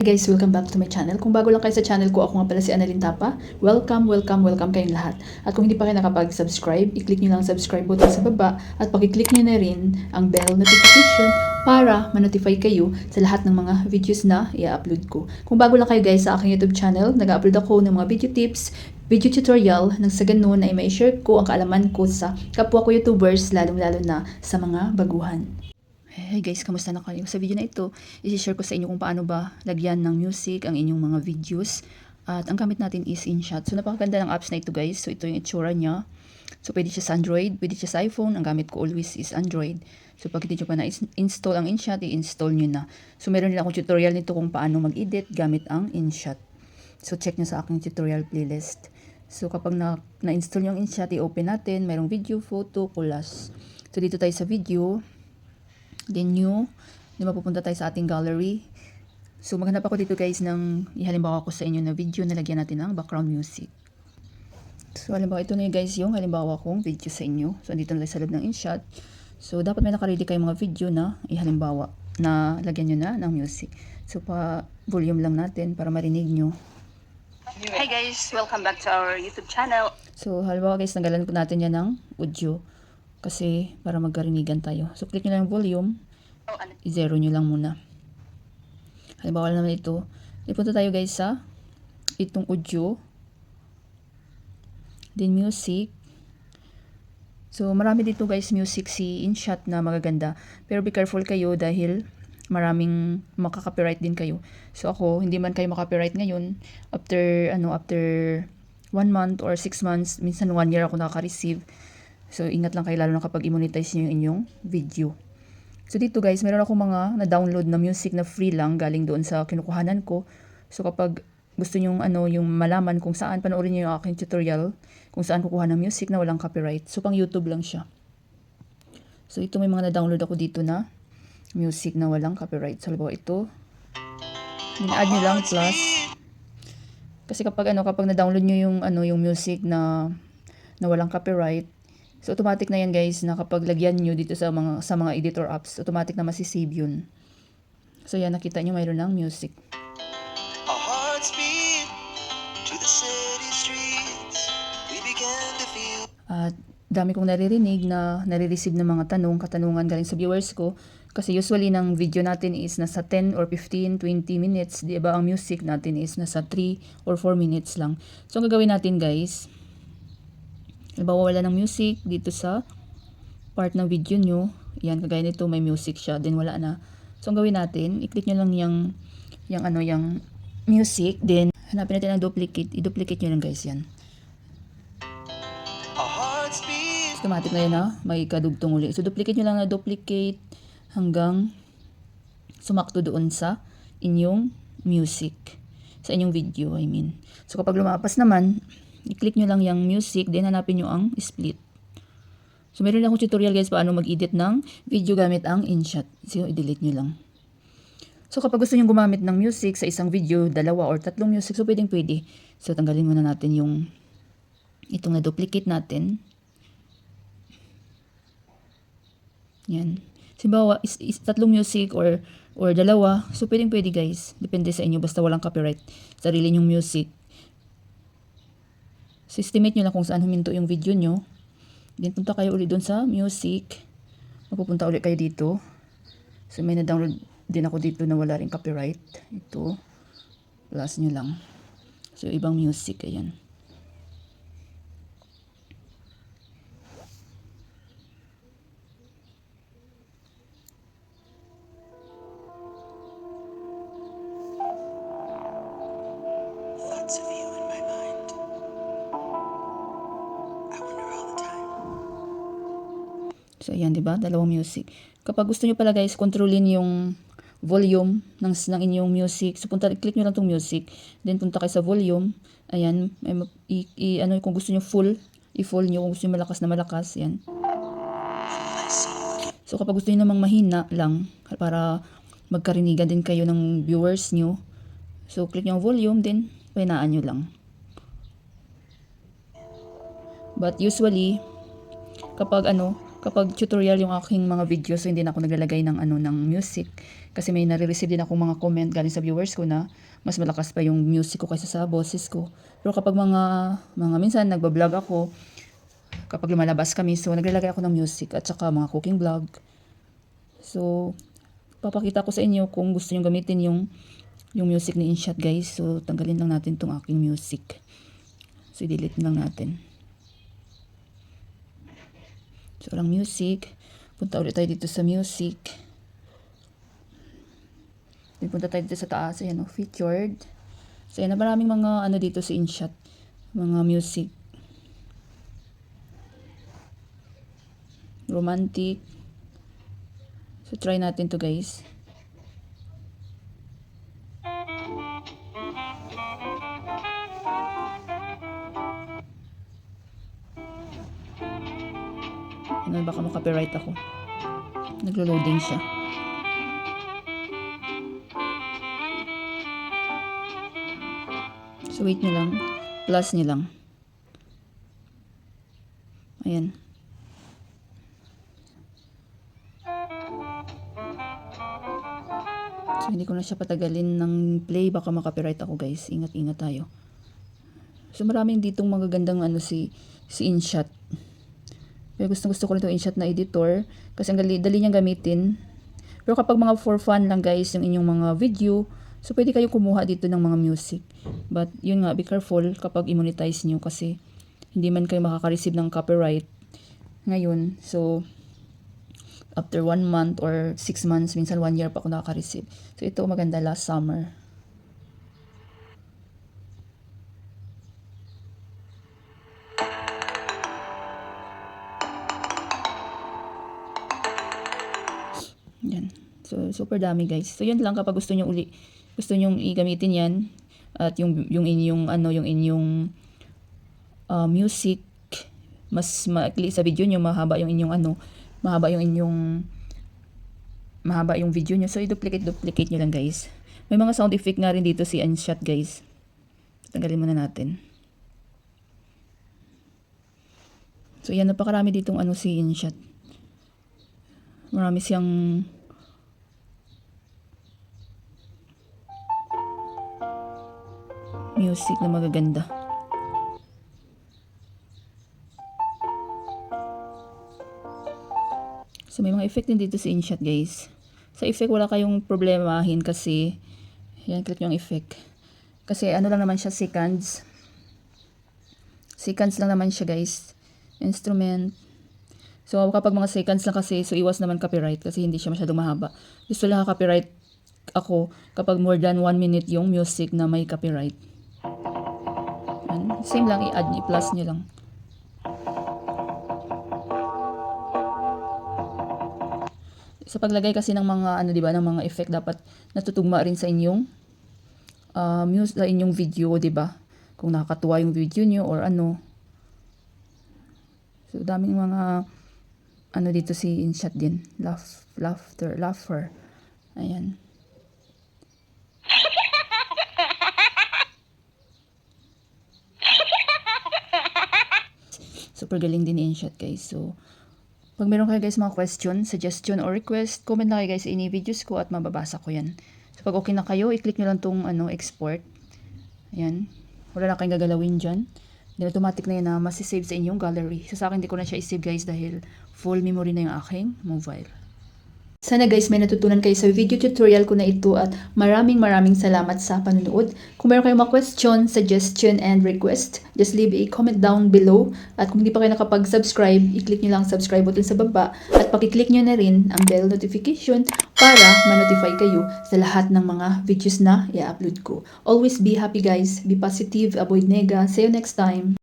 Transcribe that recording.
Hey guys, welcome back to my channel. Kung bago lang kayo sa channel ko, ako nga pala si Annalyn Tapa. Welcome kayong lahat. At kung hindi pa kayo nakapag-subscribe, i-click nyo lang ang subscribe button sa baba at pag-click nyo na rin ang bell notification para ma-notify kayo sa lahat ng mga videos na i-upload ko. Kung bago lang kayo guys sa aking YouTube channel, nag-upload ako ng mga video tips, video tutorial nang sa ganun ay mai-share ko ang kaalaman ko sa kapwa ko YouTubers, lalong-lalo na sa mga baguhan. Hey guys, kamusta na kayo? Sa video na ito, i-share ko sa inyo kung paano ba lagyan ng music ang inyong mga videos. At ang gamit natin is InShot. So napakaganda ng apps na ito guys. So ito yung itsura niya. So pwede siya sa Android, pwede siya sa iPhone. Ang gamit ko always is Android. So pag hindi nyo pa na-install ang InShot, i-install nyo na. So meron din akong tutorial nito kung paano mag-edit gamit ang InShot. So check nyo sa aking tutorial playlist. So kapag na-install nyo ang InShot, i-open natin. Mayroong video, photo, collage. So dito tayo sa video. Then new, di mapupunta tayo sa ating gallery. So maghanap ako dito guys ng ihalimbawa ko sa inyo na video na lagyan natin ng background music. So halimbawa ito na guys yung halimbawa kong video sa inyo. So andito na tayo sa loob ng InShot. So dapat may nakaready kayong mga video na ihalimbawa na lagyan nyo na ng music. So pa volume lang natin para marinig nyo. Hi guys, welcome back to our YouTube channel. So halimbawa guys, nagalan po natin yan ng audio. Kasi para magkarinigan tayo. So click nyo lang yung volume. I-zero nyo lang muna. Halimbawa naman ito. Ipunta tayo guys sa itong audio. Then music. So marami dito guys music si InShot na magaganda. Pero be careful kayo dahil maraming makaka-copyright din kayo. So ako, hindi man kayo makaka-copyright ngayon. After 1 month or 6 months, minsan 1 year ako nakaka-receive. So, ingat lang kayo lalo na kapag i-monetize nyo yung inyong video. So, dito guys, meron ako mga na-download na music na free lang galing doon sa kinukuhanan ko. So, kapag gusto nyo yung malaman kung saan, panoorin nyo yung aking tutorial kung saan kukuha ng music na walang copyright. So, pang YouTube lang siya. So, ito may mga na-download ako dito na music na walang copyright. So, halimbawa ito. Din-add nyo lang plus. Kasi kapag na-download nyo yung music na walang copyright, so automatic na yan guys na kapag lagyan nyo dito sa mga editor apps, automatic na masisave yun. So yan, nakita nyo mayroon ng music. At dami kong naririnig na nare-receive ng mga katanungan galing sa viewers ko. Kasi usually ng video natin is nasa 10 or 15, 20 minutes. Di ba ang music natin is nasa 3 or 4 minutes lang. So ang gagawin natin guys, halimbawa wala ng music dito sa part ng video nyo. Yan, kagaya nito may music siya. Then wala na. So ang gawin natin, i-click nyo lang yung music. Then hanapin natin ang duplicate. I-duplicate nyo lang guys yan. Automatic na yan may kadugtong uli. So duplicate nyo lang na duplicate hanggang sumakto doon sa inyong music. Sa inyong video, I mean. So kapag lumapas naman, i-click nyo lang yung music, then hanapin nyo ang split. So, meron akong tutorial guys paano mag-edit ng video gamit ang InShot. So, i-delete nyo lang. So, kapag gusto nyo gumamit ng music sa isang video, 2 or 3 music, so pwede. So, tanggalin muna natin itong na-duplicate natin. Yan. Simbawa, is 3 music or 2, so pwede guys. Depende sa inyo, basta walang copyright. Sarili nyong music. So, estimate nyo lang kung saan huminto yung video nyo. Then, punta kayo ulit doon sa music. Mapupunta ulit kayo dito. So, may na-download din ako dito na wala rin copyright. Ito. Plus nyo lang. So, ibang music. Ayan. So, ayan, diba? 2 music. Kapag gusto nyo pala guys, kontrolin yung volume ng inyong music. So, click nyo lang tong music. Then, punta kayo sa volume. Ayan. Kung gusto nyo full, i-full nyo. Kung gusto nyo malakas na malakas. Ayan. So, kapag gusto nyo namang mahina lang, para magkarinigan din kayo ng viewers nyo. So, click nyo ang volume, then, pahinaan nyo lang. But, usually, kapag kapag tutorial yung aking mga video, so hindi na ako naglalagay ng ng music kasi may nare-receive din ako mga comment galing sa viewers ko na mas malakas pa yung music ko kaysa sa boses ko. Pero kapag mga minsan nagba-vlog ako, kapag lumalabas kami, so naglalagay ako ng music at saka mga cooking vlog. So papakita ko sa inyo kung gusto niyo gamitin yung music ni InShot guys. So tanggalin lang natin tong aking music. So i-delete lang natin. So, walang music. Punta ulit tayo dito sa music. Then, punta tayo dito sa taas. Ayan, featured. So, ayan, maraming mga dito sa InShot. Mga music. Romantic. So, try natin to guys. Baka makapiright ako. Naglo-loading siya. So wait nyo lang. Plus nyo lang. Ayan. So hindi ko na siya patagalin ng play. Baka makapiright ako guys. Ingat-ingat tayo. So maraming ditong magagandang si InShot. Pero gusto ko rin itong InShot na editor kasi ang dali niyang gamitin. Pero kapag mga for fun lang guys yung inyong mga video, so pwede kayo kumuha dito ng mga music. But yun nga, be careful kapag i-monetize nyo kasi hindi man kayo makaka-receive ng copyright ngayon. So after 1 month or 6 months, minsan 1 year pa ako nakaka-receive. So ito maganda last summer. Yan. So, super dami guys. So, yun lang kapag gusto nyo i-gamitin yan at yung inyong music, mas maikli sa video nyo, mahaba yung video nyo. So, i-duplicate nyo lang guys. May mga sound effect nga rin dito si InShot guys. Tanggalin muna natin. So, yan, napakarami ditong si InShot. Marami siyang music na magaganda. So may mga effect din dito sa InShot guys. Sa effect wala kayong problemahin kasi yan, click yung effect. Kasi lang naman siya, seconds. Seconds lang naman siya guys. Instrument. So, kapag mga seconds lang kasi, so iwas naman copyright kasi hindi siya masyadong mahaba. Gusto lang copyright ako kapag more than 1 minute yung music na may copyright. And same lang, i-add, i-plus nyo lang. Sa paglagay kasi ng mga, diba, ng mga effect, dapat natutugma rin sa inyong sa inyong video, diba? Kung nakakatuwa yung video nyo or ano. So, daming mga dito si InShot din. Laugher. Ayan. Super galing din ni InShot guys. So, pag meron kayo guys mga question, suggestion or request, comment na kayo guys sa ini-videos ko at mababasa ko yan. So, pag okay na kayo, i-click nyo lang tong export. Ayan. Wala na kayong gagalawin dyan. Then automatic na yan na masisave sa inyong gallery. So, sa akin, hindi ko na siya isave guys dahil full memory na yung aking mobile. Sana guys may natutunan kayo sa video tutorial ko na ito at maraming salamat sa panonood. Kung meron kayong mga question, suggestion, and request, just leave a comment down below. At kung hindi pa kayo nakapag-subscribe, i-click nyo lang subscribe button sa baba at pakiclick nyo na rin ang bell notification para ma-notify kayo sa lahat ng mga videos na i-upload ko. Always be happy guys, be positive, avoid nega. See you next time!